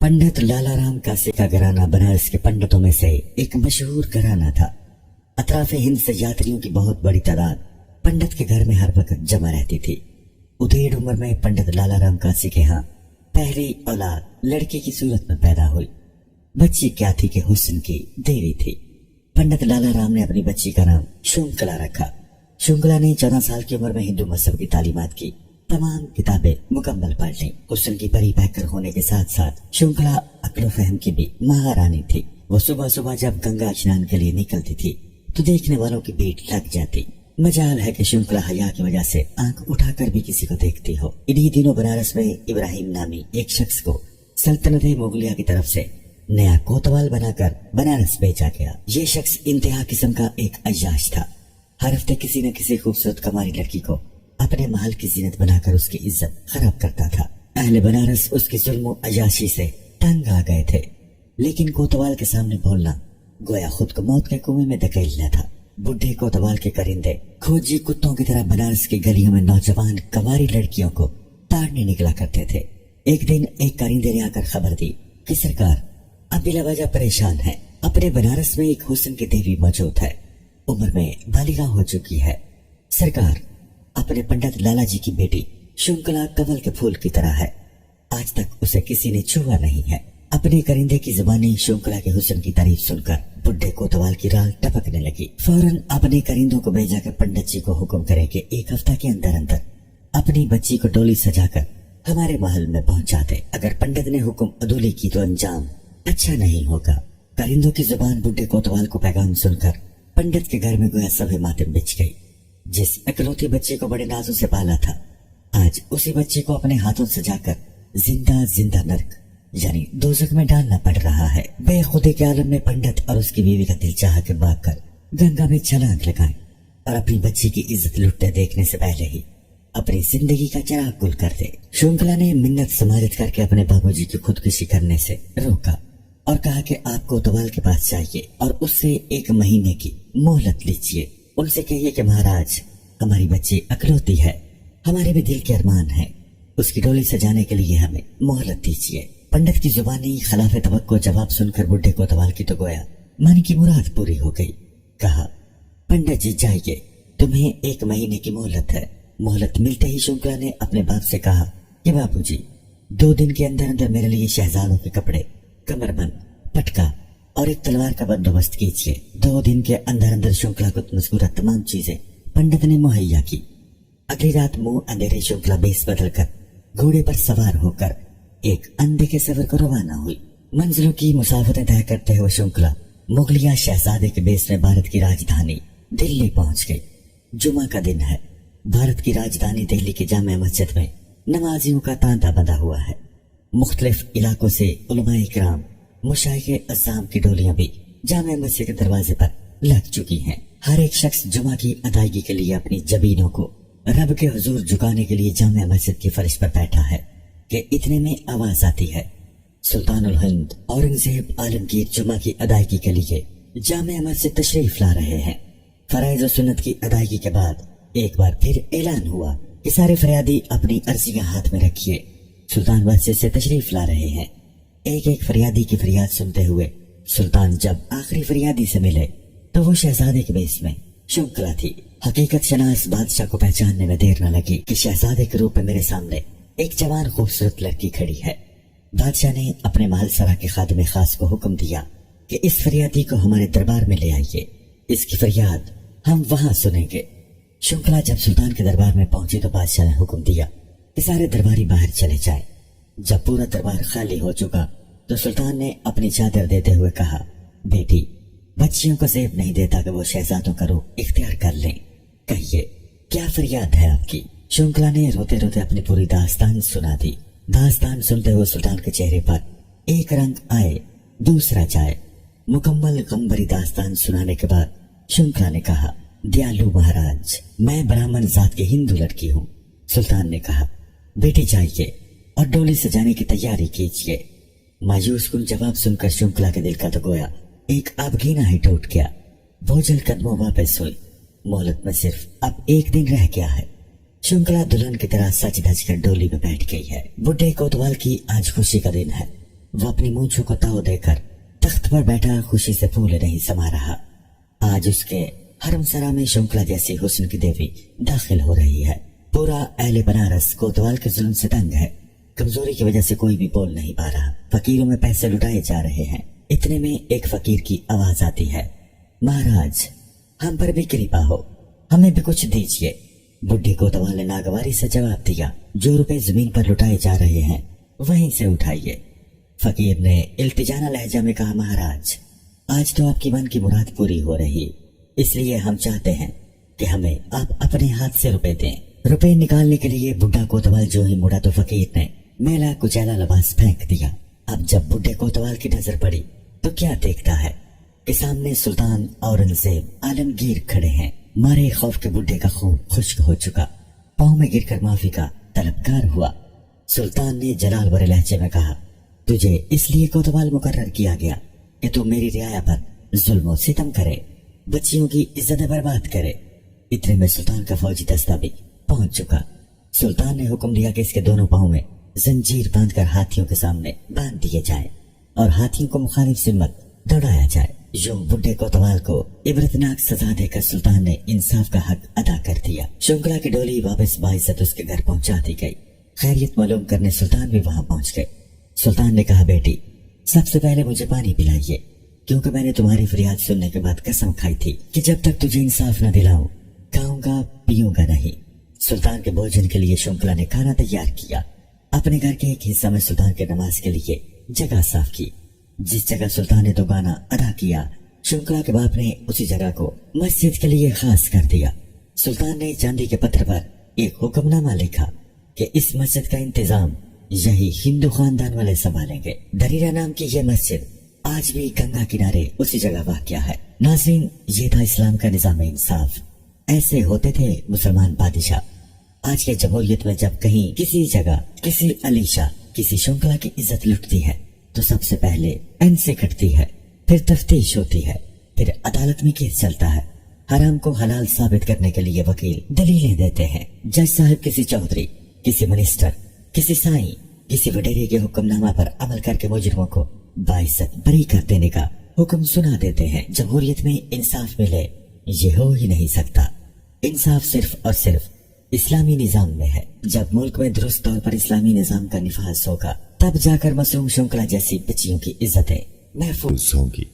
पंडित लालाराम कासी का घराना बनारस के पंडितों में से एक मशहूर घराना था। अतराफ हिंद से यात्रियों की बहुत बड़ी तादाद पंडित के घर में हर वक्त जमा रहती थी। उधेड़ उम्र में पंडित लालाराम कासी के यहाँ पहली औलाद लड़के की सूरत में पैदा हुई। बच्ची क्या थी कि हुस्न की देवी थी। पंडित लालाराम ने अपनी बच्ची का नाम शुंकला रखा। शुंकला ने 14 साल की उम्र में हिंदू मजहब की तालीमात की तमाम किताबें मुकम्मल पढ़ ली। हुस्न की परी बहकर होने के साथ साथ शुंकला अक्ल फहम की भी महारानी थी। वो सुबह सुबह जब गंगा स्नान के लिए निकलती थी तो देखने वालों की भीड़ लग जाती। मजाल है कि शुंकला हया की वजह से आंख उठाकर भी किसी को देखती हो। इन्हीं दिनों बनारस में इब्राहिम नामी एक शख्स को सल्तनत मुगलिया की तरफ से नया कोतवाल बनाकर बनारस भेजा गया। ये शख्स इंतहा किस्म का एक अय्याश था। हर हफ्ते किसी न किसी खूबसूरत कमारी लड़की को अपने महल की जीनत बनाकर उसकी इज्जत खराब करता था। अहले बनारस उसकी जुल्म अय्याशी से तंग आ गए थे, लेकिन कोतवाल के सामने बोलना गोया खुद को मौत के कुएं में धकेलना था। बुढ़े कोतवाल के करिंदे खोजी कुत्तों की तरह बनारस की गलियों में नौजवान कमारी लड़कियों को ताड़ने निकला करते थे। एक दिन एक करिंदे ने आकर खबर दी कि सरकार अब बिला वजह परेशान है। अपने बनारस में एक हुस्न की देवी मौजूद है, उम्र में बालिगा हो चुकी है। सरकार, अपने पंडित लाला जी की बेटी शुंकला कमल के फूल की तरह है, आज तक उसे किसी ने छुआ नहीं है। अपने करिंदे की जुबानी शुंकला के हुस्न की तारीफ सुनकर बुढ़े कोतवाल की राल टपकने लगी। फौरन अपने करिंदों को भेजा कर पंडित जी को हुक्म करे कि एक हफ्ता के अंदर अंदर अपनी बच्ची को डोली सजाकर हमारे महल में पहुंचा दे। अगर पंडित ने हुक्म अदूली की तो अंजाम अच्छा नहीं होगा। करिंदों की जुबान बुढ़े कोतवाल को पैगाम सुनकर पंडित के घर में गोया सभी मातम बिछ गई। जिस इकलौती बच्चे को बड़े नाजों से पाला था, आज उसी बच्चे को अपने हाथों से जाकर जिंदा जिंदा नरक यानी दोजख में डालना पड़ रहा है। बेखुदी के आलम में पंडित और उसकी बीवी का दिल चाह के भाग कर गंगा में छलांग लगाए और अपनी बच्ची की इज्जत लुटते देखने से पहले ही अपनी जिंदगी का चिराग गुल कर दे। शुंकला ने मिन्नत समारित करके अपने बाबूजी की खुदकुशी करने से रोका और कहा कि आप कोतवाल के पास जाइए और उससे 1 महीने की मोहलत लीजिए। उनसे कहिए कि महाराज, हमारी बच्ची अकलौती है, हमारे भी दिल के अरमान है, उसकी डोली सजाने के लिए हमें मोहलत दीजिए। पंडित की जुबानी खिलाफ तवक्को जवाब सुनकर बुढ़े कोतवाल की तो गोया मन की मुराद पूरी हो गई। कहा, पंडित जी जाइए, तुम्हें 1 महीने की मोहलत है। मोहलत मिलते ही शुंकला ने अपने बाप से कहा कि बापूजी, 2 दिन के अंदर अंदर मेरे लिए शहजादों के कपड़े, कमरबंद, पटका और एक तलवार का बंदोबस्त कीजिए। 2 दिन के अंदर अंदर शुंकला को मज़कूरा तमाम चीजें पंडित ने मुहैया की। अगली रात मुंह अंधेरे शुंकला बेस बदलकर घोड़े पर सवार होकर एक अनदेखे सफर को रवाना हुई। मंजिलों की मुसाफिरें तय करते हुए शुंकला मुगलिया शहजादे के बेस में भारत की राजधानी दिल्ली पहुंच गई। जुमा का दिन है। भारत की राजधानी दिल्ली की जामे मस्जिद में नमाजियों का तांता बंधा हुआ है। मुख्तलिफ इलाकों से उलमाए किराम, मुशाइखे अज़्ज़ाम की डोलियां भी जामे मस्जिद के दरवाजे पर लग चुकी हैं। हर एक शख्स जुमा की अदायगी के लिए अपनी जबीनों को रब के हुजूर झुकाने के लिए जामे मस्जिद की फर्श पर बैठा है कि इतने में आवाज आती है, सुल्तानुल हिंद औरंगजेब आलमगीर जुमा की अदायगी के लिए जामे मस्जिद तशरीफ ला रहे हैं। फराइज और सुन्नत की अदायगी के बाद एक बार फिर ऐलान हुआ कि सारे फरियादी अपनी अर्जियां हाथ में रखिए, सुल्तान मस्जिद से तशरीफ ला रहे हैं। एक एक फरियादी की फरियाद सुनते हुए सुल्तान जब आखिरी फरियादी से मिले तो वो शहजादे के बेस में शुंकला थी। हकीकत शनास बादशाह को पहचानने में देर न लगी कि शहजादे के रूप में मेरे सामने एक जवान खूबसूरत लड़की खड़ी है। बादशाह ने अपने महल सरा के खादिम खास को हुक्म दिया कि इस फरियादी को हमारे दरबार में ले आइए, इसकी फरियाद हम वहां सुनेंगे। शुंकला जब सुल्तान के दरबार में पहुंची तो बादशाह ने हुक्म दिया कि सारे दरबारी बाहर चले जाए। जब पूरा दरबार खाली हो चुका तो सुल्तान ने अपनी चादर देते हुए कहा, बेटी, बच्चियों को जेब नहीं देता कि वो शहजादों का रूप इख्तियार कर लें, कहिए क्या फरियाद है आपकी। शुंकला ने रोते रोते अपनी पूरी दास्तान सुना दी। दास्तान सुनते हुए सुल्तान के चेहरे पर एक रंग आए दूसरा जाए। मुकम्मल गम भरी दास्तान सुनाने के बाद शुंकला ने कहा, दयालु महाराज, मैं ब्राह्मण जात की हिंदू लड़की हूँ। सुल्तान ने कहा, बेटी जाइए और डोली सजाने की तैयारी कीजिए। मायूस कुन जवाब सुनकर शुंकला के दिल का तो गोया एक आबगीना ही टूट गया। बोझल कदमों वापस हुई। मोहलत में सिर्फ अब 1 दिन रह गया है। शुंकला दुल्हन की तरह सच धज कर डोली में बैठ गई है। बुढ़े कोतवाल की आज खुशी का दिन है। वो अपनी मूंछों को ताव देकर तख्त पर बैठा खुशी से फूल नहीं समा रहा। आज उसके हरमसरा में शंकुला जैसी हुस्न की देवी दाखिल हो रही है। पूरा अहले बनारस कोतवाल के जुल्म से तंग है। कमजोरी की वजह से कोई भी बोल नहीं पा रहा। फकीरों में पैसे लुटाए जा रहे हैं। इतने में एक फकीर की आवाज आती है, महाराज हम पर भी कृपा हो, हमें भी कुछ दीजिए। बुढ़ी कोतवाल ने नागवारी से जवाब दिया, जो रुपए जमीन पर लुटाए जा रहे हैं वहीं से उठाइए। फकीर ने इल्तिजाना लहजा में कहा, महाराज आज तो आपकी मन की मुराद पूरी हो रही, इसलिए हम चाहते हैं कि हमें आप अपने हाथ से रुपए दें। रुपए निकालने के लिए बुढ़ा कोतवाल जो ही मुड़ा तो फकीर ने मेला कुचैला लिबास फेंक दिया। अब जब बुढ़े कोतवाल की नजर पड़ी तो क्या देखता है कि सामने सुल्तान औरंगजेब आलमगीर खड़े हैं। मारे खौफ के बुढ़े का खून खुश्क हो चुका, पांव में गिरकर माफी का तलबगार हुआ। सुल्तान ने जलाल भरे लहजे में कहा, तुझे इसलिए कोतवाल मुकर्रर किया गया कि तू मेरी रियाया पर जुल्म और सितम करे, बच्चियों की इज्जत बर्बाद करे। इतने में सुल्तान का फौजी दस्ता भी पहुंच चुका। सुल्तान ने हुक्म दिया कि इसके दोनों पांव में जंजीर बांधकर हाथियों के सामने बांध दिए जाए और हाथियों को मुखालिफ सिमत दौड़ाया जाए। यूं बुढ़े कोतवाल को इबरतनाक सजा देकर सुल्तान ने इंसाफ का हक अदा कर दिया। शंकुला की डोली वापस बाइज्जत उसके घर पहुंचा दी गई। खैरियत मालूम करने सुल्तान भी वहां पहुंच गए। सुल्तान ने कहा, बेटी सबसे पहले मुझे पानी पिलाइए, क्योंकि मैंने तुम्हारी फरियाद सुनने के बाद कसम खाई थी कि जब तक तुझे इंसाफ न दिलाऊं खाऊंगा पीऊंगा नहीं। सुल्तान के भोजन के लिए शंकुला ने खाना तैयार किया। अपने घर के एक हिस्सा में सुल्तान के नमाज के लिए जगह साफ की। जिस जगह सुल्तान ने दोगाना अदा किया, शंकुला के बाप ने उसी जगह को मस्जिद के लिए खास कर दिया। सुल्तान ने चांदी के पत्थर पर एक हुक्मनामा लिखा कि इस मस्जिद का इंतजाम यही हिंदू खानदान वाले संभालेंगे। दरीरा नाम की यह मस्जिद आज भी गंगा किनारे उसी जगह वाक़या है। नाज़रीन, ये था इस्लाम का निज़ाम इंसाफ। ऐसे होते थे मुसलमान बादशाह। आज के जमहूरियत में जब कहीं किसी जगह किसी अलीशा किसी शंकुला की इज्जत लुटती है तो सबसे पहले एनसी कटती है, फिर तफ्तीश होती है, फिर अदालत में केस चलता है। हराम को हलाल साबित करने के लिए वकील दलीलें देते हैं। जज साहब किसी चौधरी, किसी मिनिस्टर, किसी साईं, किसी वडेरे के हुक्मनामा पर अमल करके मुजरिमों को बाइज्जत बरी कर देने का हुक्म सुना देते हैं। जमहूरियत में इंसाफ मिले ये हो ही नहीं सकता। इंसाफ सिर्फ और सिर्फ इस्लामी निजाम में है। जब मुल्क में दुरुस्त तौर पर इस्लामी निजाम का निफाज होगा तब जाकर मासूम शंकुला जैसी बच्चियों की इज्जतें महफूज होंगी।